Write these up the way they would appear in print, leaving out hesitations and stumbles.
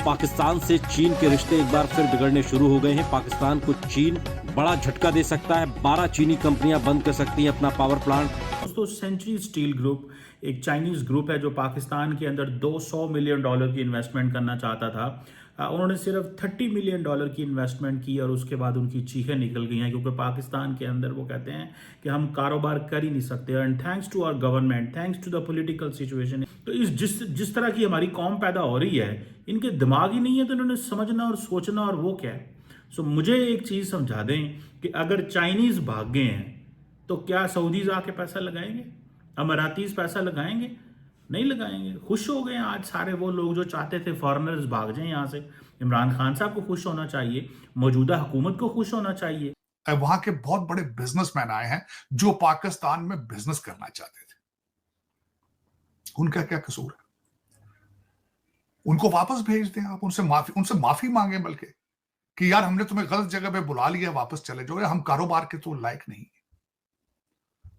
पाकिस्तान से चीन के रिश्ते एक बार फिर बिगड़ने शुरू हो गए हैं। पाकिस्तान को चीन बड़ा झटका दे सकता है। 12 चीनी कंपनियां बंद कर सकती हैं अपना पावर प्लांट। दोस्तों, सेंचुरी स्टील ग्रुप एक चाइनीज ग्रुप है जो पाकिस्तान के अंदर $200 मिलियन की इन्वेस्टमेंट करना चाहता था। उन्होंने सिर्फ $30 मिलियन की इन्वेस्टमेंट की और उसके बाद उनकी चीखें निकल गई हैं, क्योंकि पाकिस्तान के अंदर वो कहते हैं कि हम कारोबार कर ही नहीं सकते। And thanks to our government, thanks to the political situation, तो इस जिस तरह की हमारी कौम पैदा हो रही है, इनके दिमाग ही नहीं है, तो इन्होंने समझना और सोचना और वो क्या है। सो मुझे एक चीज़ समझा दें कि अगर चाइनीज़ भाग गए हैं तो क्या सऊदीज आके पैसा लगाएंगे? अमारातीज पैसा लगाएंगे? नहीं लगाएंगे। खुश हो गए आज सारे वो लोग जो चाहते थे फॉरेनर्स भाग जाएं यहाँ से। इमरान खान साहब को खुश होना चाहिए, मौजूदा हुकूमत को खुश होना चाहिए। वहां के बहुत बड़े बिजनेसमैन आए हैं जो पाकिस्तान में बिजनेस करना चाहते थे। उनका क्या कसूर है? उनको वापस भेज दें आप, उनसे माफी मांगे, बल्कि कि यार हमने तुम्हें गलत जगह पे बुला लिया, वापस चले जाओ, हम कारोबार के तो लायक नहीं।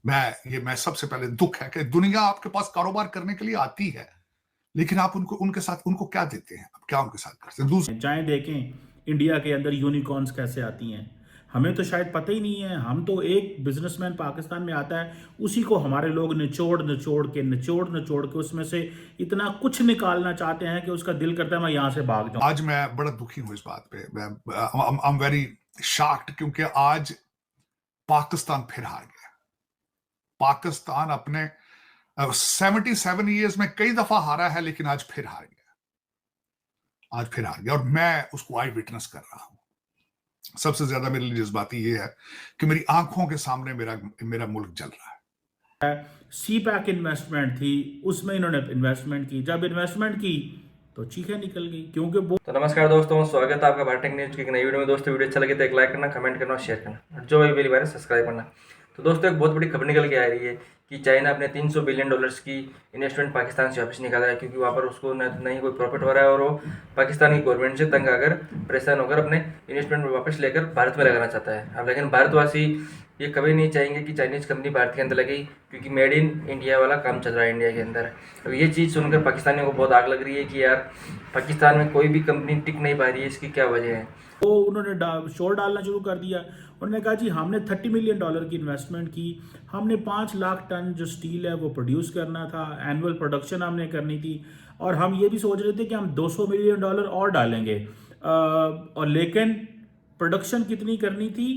मैं सबसे पहले दुख है कि दुनिया आपके पास कारोबार करने के लिए आती है, लेकिन आप उनको क्या देते हैं? आप क्या उनके साथ करते हैं? दूसरा, चाहे देखें इंडिया के अंदर यूनिकॉर्न्स कैसे आती हैं, हमें तो शायद पता ही नहीं है। हम तो एक बिजनेसमैन पाकिस्तान में आता है, उसी को हमारे लोग निचोड़ के उसमें से इतना कुछ निकालना चाहते हैं कि उसका दिल करता है मैं यहां से भाग जाऊं। आज मैं बड़ा दुखी हूं इस बात पे। आई एम वेरी शॉक्ड, क्योंकि आज पाकिस्तान फिर हार गया। पाकिस्तान अपने 77 ईयर्स में कई दफा हारा है, लेकिन आज फिर हार गया। और मैं उसको आई विटनेस कर रहा हूं। सबसे ज्यादा मेरे लिए जज्बाती ये है कि मेरी आंखों के सामने मेरा मुल्क जल रहा है। सी पैक इन्वेस्टमेंट थी, उसमें इन्होंने इन्वेस्टमेंट की। जब इन्वेस्टमेंट की तो चीखें निकल गई, क्योंकि वो। तो नमस्कार दोस्तों, स्वागत है आपका भारत टेक न्यूज की एक नई वीडियो में। दोस्तों, वीडियो अच्छा लगे तो एक लाइक करना, कमेंट करना और शेयर करना, जो भी पहली बार सब्सक्राइब करना। तो दोस्तों, एक बहुत बड़ी खबर निकल के आ रही है कि चाइना अपने $300 बिलियन की इन्वेस्टमेंट पाकिस्तान से वापस निकाल रहा है, क्योंकि वहाँ पर उसको न ही कोई प्रॉफिट हो रहा है और वो पाकिस्तान की गवर्नमेंट से तंग आकर परेशान होकर अपने इन्वेस्टमेंट वापस लेकर भारत में लगाना चाहता है। अब लेकिन भारतवासी ये कभी नहीं चाहेंगे कि चाइनीज कंपनी भारत के अंदर लगे, क्योंकि मेड इन इंडिया वाला काम चल रहा है इंडिया के अंदर। अब ये चीज़ सुनकर पाकिस्तानियों को बहुत आग लग रही है कि यार पाकिस्तान में कोई भी कंपनी टिक नहीं पा रही है, इसकी क्या वजह है। तो उन्होंने शोर डालना शुरू कर दिया। उन्होंने कहा जी हमने $30 मिलियन की इन्वेस्टमेंट की, हमने 5 लाख टन जो स्टील है वो प्रोड्यूस करना था, एनुअल प्रोडक्शन हमने करनी थी, और हम ये भी सोच रहे थे कि हम $200 मिलियन और डालेंगे। और लेकिन प्रोडक्शन कितनी करनी थी?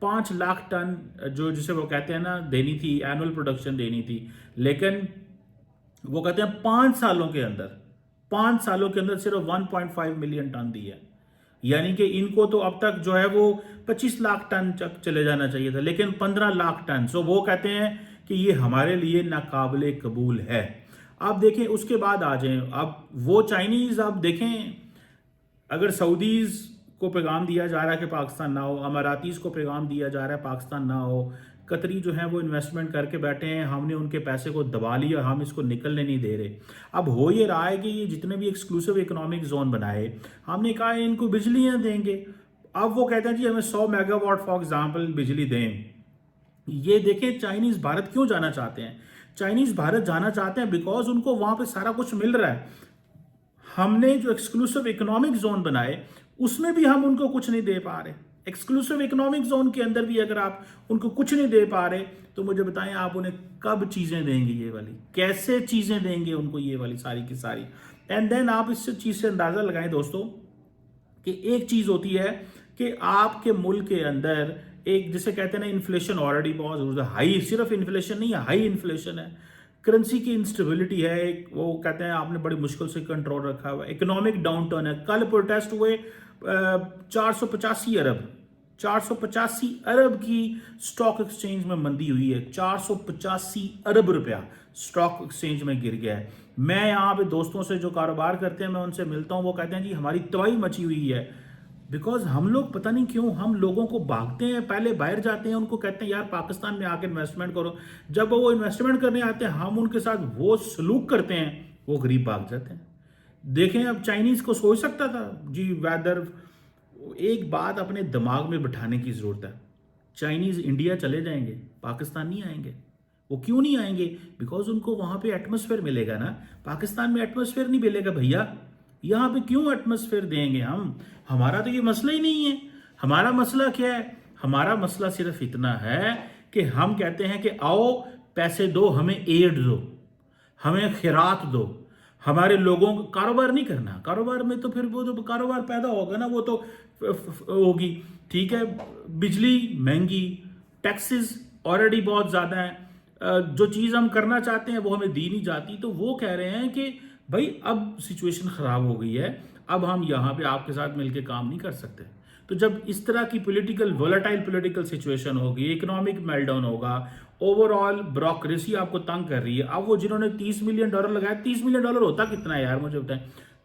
5 लाख टन, जो जिसे वो कहते हैं ना, देनी थी, एनुअल प्रोडक्शन देनी थी। लेकिन वो कहते हैं 5 सालों के अंदर सिर्फ 1.5 मिलियन टन दी है। यानी कि इनको तो अब तक जो है वो 25 लाख टन तक चले जाना चाहिए था, लेकिन 15 लाख टन। सो वो कहते हैं कि ये हमारे लिए नाकाबिले कबूल है। आप देखें, उसके बाद आ जाएं, अब वो चाइनीज़, आप देखें, अगर सऊदीज़ को पैगाम दिया जा रहा है कि पाकिस्तान ना हो, अमारातीज़ को पैगाम दिया जा रहा है पाकिस्तान ना हो, कतरी जो है वो इन्वेस्टमेंट करके बैठे हैं, हमने उनके पैसे को दबा लिया, हम इसको निकलने नहीं दे रहे। अब हो ये रहा है कि ये जितने भी एक्सक्लूसिव इकोनॉमिक जोन बनाए, हमने कहा है इनको बिजलियाँ देंगे। अब वो कहते हैं जी हमें 100 मेगावाट फॉर एग्जाम्पल बिजली दें। ये देखें, चाइनीज़ भारत क्यों जाना चाहते हैं? चाइनीज़ भारत जाना चाहते हैं बिकॉज उनको वहाँ पर सारा कुछ मिल रहा है। हमने जो एक्सक्लूसिव इकोनॉमिक जोन बनाए उसमें भी हम उनको कुछ नहीं दे पा रहे। एक्सक्लूसिव इकोनॉमिक जोन के अंदर भी अगर आप उनको कुछ नहीं दे पा रहे, तो मुझे बताएं आप उन्हें कब चीज़ें देंगे, ये वाली कैसे चीज़ें देंगे उनको, ये वाली सारी की सारी। एंड देन आप इस चीज़ से अंदाज़ा लगाएं दोस्तों कि एक चीज़ होती है कि आपके मुल्क के अंदर एक, जिसे कहते हैं ना, इन्फ्लेशन ऑलरेडी बहुत हाई, सिर्फ इन्फ्लेशन नहीं है, हाई इन्फ्लेशन है, करेंसी की इंस्टेबिलिटी है, एक वो कहते हैं आपने बड़ी मुश्किल से कंट्रोल रखा हुआ है, इकोनॉमिक डाउनटर्न है। कल प्रोटेस्ट हुए, 485 अरब की स्टॉक एक्सचेंज में मंदी हुई है। 485 अरब रुपया स्टॉक एक्सचेंज में गिर गया है। मैं यहाँ पे दोस्तों से जो कारोबार करते हैं, मैं उनसे मिलता हूँ, वो कहते हैं जी हमारी तबाही मची हुई है। बिकॉज हम लोग पता नहीं क्यों हम लोगों को भागते हैं, पहले बाहर जाते हैं, उनको कहते हैं यार पाकिस्तान में आके इन्वेस्टमेंट करो। जब वो इन्वेस्टमेंट करने आते हैं, हम उनके साथ वो सलूक करते हैं, वो गरीब भाग जाते हैं। देखें, अब चाइनीज़ को सोच सकता था जी वेदर। एक बात अपने दिमाग में बिठाने की ज़रूरत है, चाइनीज़ इंडिया चले जाएंगे, पाकिस्तान नहीं आएंगे। वो क्यों नहीं आएंगे? बिकॉज उनको वहाँ पे एटमॉस्फेयर मिलेगा ना, पाकिस्तान में एटमॉस्फेयर नहीं मिलेगा भैया। यहाँ पे क्यों एटमॉस्फेयर देंगे हम? हमारा तो ये मसला ही नहीं है। हमारा मसला क्या है? हमारा मसला सिर्फ इतना है कि हम कहते हैं कि आओ पैसे दो, हमें एड दो, हमें खैरात दो, हमारे लोगों को कारोबार नहीं करना। कारोबार में तो फिर वो तो कारोबार पैदा होगा ना, वो तो होगी, ठीक है। बिजली महंगी, टैक्सेस ऑलरेडी बहुत ज़्यादा है, जो चीज़ हम करना चाहते हैं वो हमें दी नहीं जाती। तो वो कह रहे हैं कि भाई अब सिचुएशन ख़राब हो गई है, अब हम यहाँ पे आपके साथ मिलकर काम नहीं कर सकते। तो जब इस तरह की वोलेटाइल पॉलिटिकल सिचुएशन होगी, इकोनॉमिक मेल्टडाउन होगा, ओवरऑल ब्यूरोक्रेसी आपको तंग कर रही है। अब वो जिन्होंने $30 मिलियन लगाया, $30 मिलियन होता कितना है यार, मुझे बताएं।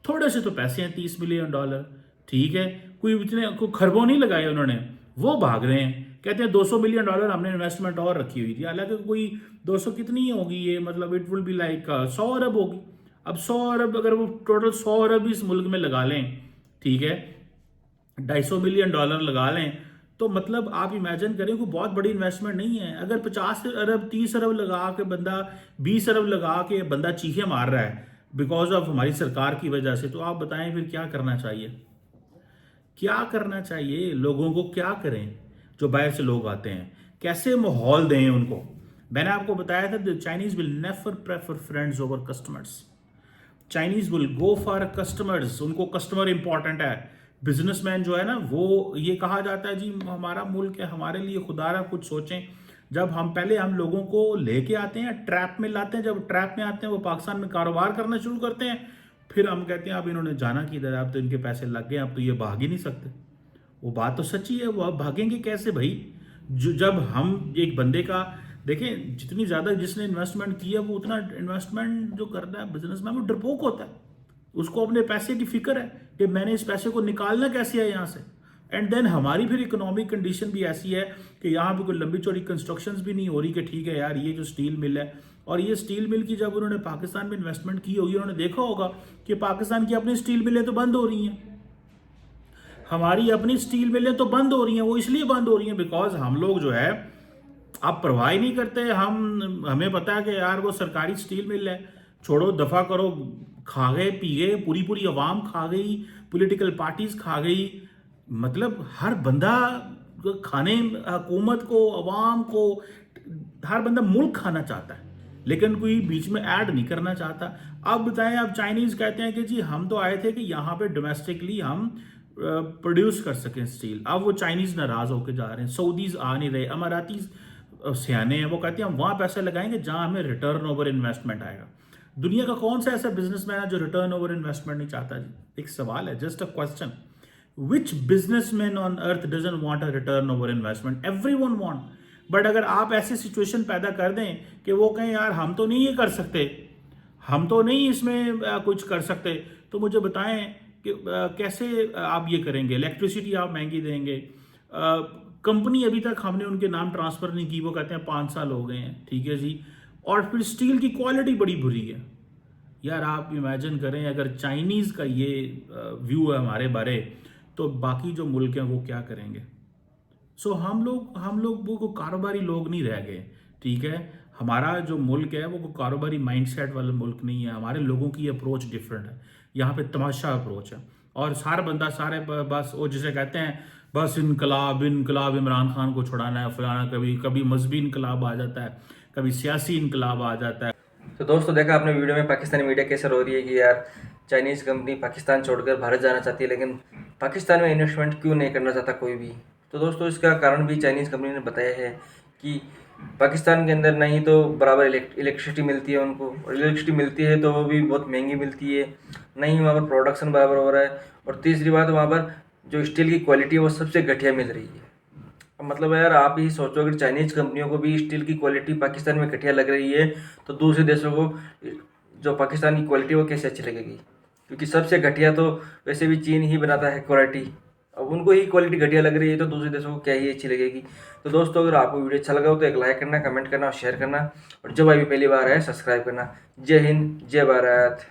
थोड़े से तो पैसे हैं $30 मिलियन, ठीक है, कोई खरबों नहीं लगाए उन्होंने। वो भाग रहे हैं, कहते हैं $200 मिलियन हमने इन्वेस्टमेंट और रखी हुई थी। हालांकि कोई 200 कितनी होगी ये, मतलब इट विल बी लाइक 100 अरब होगी। अब 100 अरब अगर वो टोटल 100 अरब इस मुल्क में लगा लें, ठीक है, $250 मिलियन लगा लें, तो मतलब आप इमेजिन करें कोई बहुत बड़ी इन्वेस्टमेंट नहीं है। अगर 50 अरब 30 अरब लगा के बंदा, 20 अरब लगा के बंदा चीखें मार रहा है बिकॉज ऑफ हमारी सरकार की वजह से, तो आप बताएं फिर क्या करना चाहिए? क्या करना चाहिए? लोगों को क्या करें जो बाहर से लोग आते हैं? कैसे माहौल दें उनको? मैंने आपको बताया था the Chinese will never prefer friends over customers. Chinese will go for customers, उनको कस्टमर इंपॉर्टेंट है। बिजनेसमैन जो है ना, वो ये कहा जाता है जी हमारा मुल्क है, हमारे लिए खुदारा कुछ सोचें। जब हम लोगों को लेके आते हैं, ट्रैप में लाते हैं, जब ट्रैप में आते हैं वो पाकिस्तान में कारोबार करना शुरू करते हैं, फिर हम कहते हैं अब इन्होंने जाना किधर है, अब तो इनके पैसे लग गए, अब तो ये भाग ही नहीं सकते। वो बात तो सच्ची है, वो अब भागेंगे कैसे भाई? जब हम एक बंदे का देखें, जितनी ज़्यादा जिसने इन्वेस्टमेंट किया वो उतना इन्वेस्टमेंट जो करता है बिजनेसमैन, वो डरपोक होता है। उसको अपने पैसे की फिक्र है कि मैंने इस पैसे को निकालना कैसे है यहाँ से। एंड देन हमारी फिर इकोनॉमिक कंडीशन भी ऐसी है कि यहाँ पे कोई लंबी चौड़ी कंस्ट्रक्शंस भी नहीं हो रही कि ठीक है यार ये जो स्टील मिल है, और ये स्टील मिल की जब उन्होंने पाकिस्तान में इन्वेस्टमेंट की होगी, उन्होंने देखा होगा कि पाकिस्तान की अपनी स्टील मिलें तो बंद हो रही हैं, हमारी अपनी स्टील मिलें तो बंद हो रही हैं। वो इसलिए बंद हो रही हैं बिकॉज हम लोग जो है आप परवाह ही नहीं करते। हमें पता है कि यार वो सरकारी स्टील मिल है, छोड़ो, दफा करो, खा गए पी गए, पूरी पूरी अवाम खा गई, पॉलिटिकल पार्टीज खा गई। मतलब हर बंदा खाने, हुकूमत को, अवाम को, हर बंदा मुल्क खाना चाहता है, लेकिन कोई बीच में ऐड नहीं करना चाहता। अब बताएं, अब चाइनीज कहते हैं कि जी हम तो आए थे कि यहाँ पे डोमेस्टिकली हम प्रोड्यूस कर सकें स्टील। अब वो चाइनीज नाराज होकर जा रहे हैं, सऊदीज आ नहीं रहे, अमारातीज सियाने हैं, वो कहते हैं हम वहाँ पैसे लगाएंगे जहाँ हमें रिटर्न ओवर इन्वेस्टमेंट आएगा। दुनिया का कौन सा ऐसा बिजनेसमैन है जो रिटर्न ओवर इन्वेस्टमेंट नहीं चाहता जी? एक सवाल है, just a question. Which businessman on earth doesn't want a return over investment? Everyone want. But अगर आप ऐसी सिचुएशन पैदा कर दें कि वो कहें यार हम तो नहीं ये कर सकते, हम तो नहीं इसमें कुछ कर सकते, तो मुझे बताएं कि कैसे आप ये करेंगे? इलेक्ट्रिसिटी आप महंगी देंगे, कंपनी अभी तक हमने उनके नाम ट्रांसफ़र नहीं की, वो कहते हैं 5 साल हो गए हैं, ठीक है जी, और फिर स्टील की क्वालिटी बड़ी बुरी है। यार आप इमेजिन करें अगर चाइनीज़ का ये व्यू है हमारे बारे, तो बाकी जो मुल्क हैं वो क्या करेंगे? सो हम लोग वो कारोबारी लोग नहीं रह गए, ठीक है। हमारा जो मुल्क है वो कारोबारी माइंडसेट वाला मुल्क नहीं है। हमारे लोगों की अप्रोच डिफरेंट है, यहाँ पे तमाशा अप्रोच है, और सारा बंदा सारे बस वो जिसे कहते हैं बस इनकलाब इमरान खान को छुड़ाना है, फलाना, कभी मजहबी इनकलाब आ जाता है, कभी सियासी इनकलाब आ जाता है। तो दोस्तों देखा आपने वीडियो में पाकिस्तानी मीडिया कैसे रो रही है कि यार चाइनीज़ कंपनी पाकिस्तान छोड़कर भारत जाना चाहती है, लेकिन पाकिस्तान में इन्वेस्टमेंट क्यों नहीं करना चाहता कोई भी। तो दोस्तों इसका कारण भी चाइनीज़ कंपनी ने बताया है कि पाकिस्तान के अंदर नहीं तो बराबर इलेक्ट्रिसिटी मिलती है उनको, और इलेक्ट्रिसिटी मिलती है तो वो भी बहुत महंगी मिलती है, नहीं वहाँ पर प्रोडक्शन बराबर हो रहा है, और तीसरी बात वहाँ पर जो स्टील की क्वालिटी है वो सबसे घटिया मिल रही है। मतलब यार आप ही सोचो अगर चाइनीज़ कंपनियों को भी स्टील की क्वालिटी पाकिस्तान में घटिया लग रही है, तो दूसरे देशों को जो पाकिस्तान की क्वालिटी वो कैसे अच्छी लगेगी? क्योंकि सबसे घटिया तो वैसे भी चीन ही बनाता है क्वालिटी, अब उनको ही क्वालिटी घटिया लग रही है तो दूसरे देशों को क्या ही अच्छी लगेगी। तो दोस्तों अगर आपको वीडियो अच्छा लगा हो तो एक लाइक करना, कमेंट करना और शेयर करना, और जो भाई भी पहली बार है सब्सक्राइब करना। जय हिंद, जय भारत।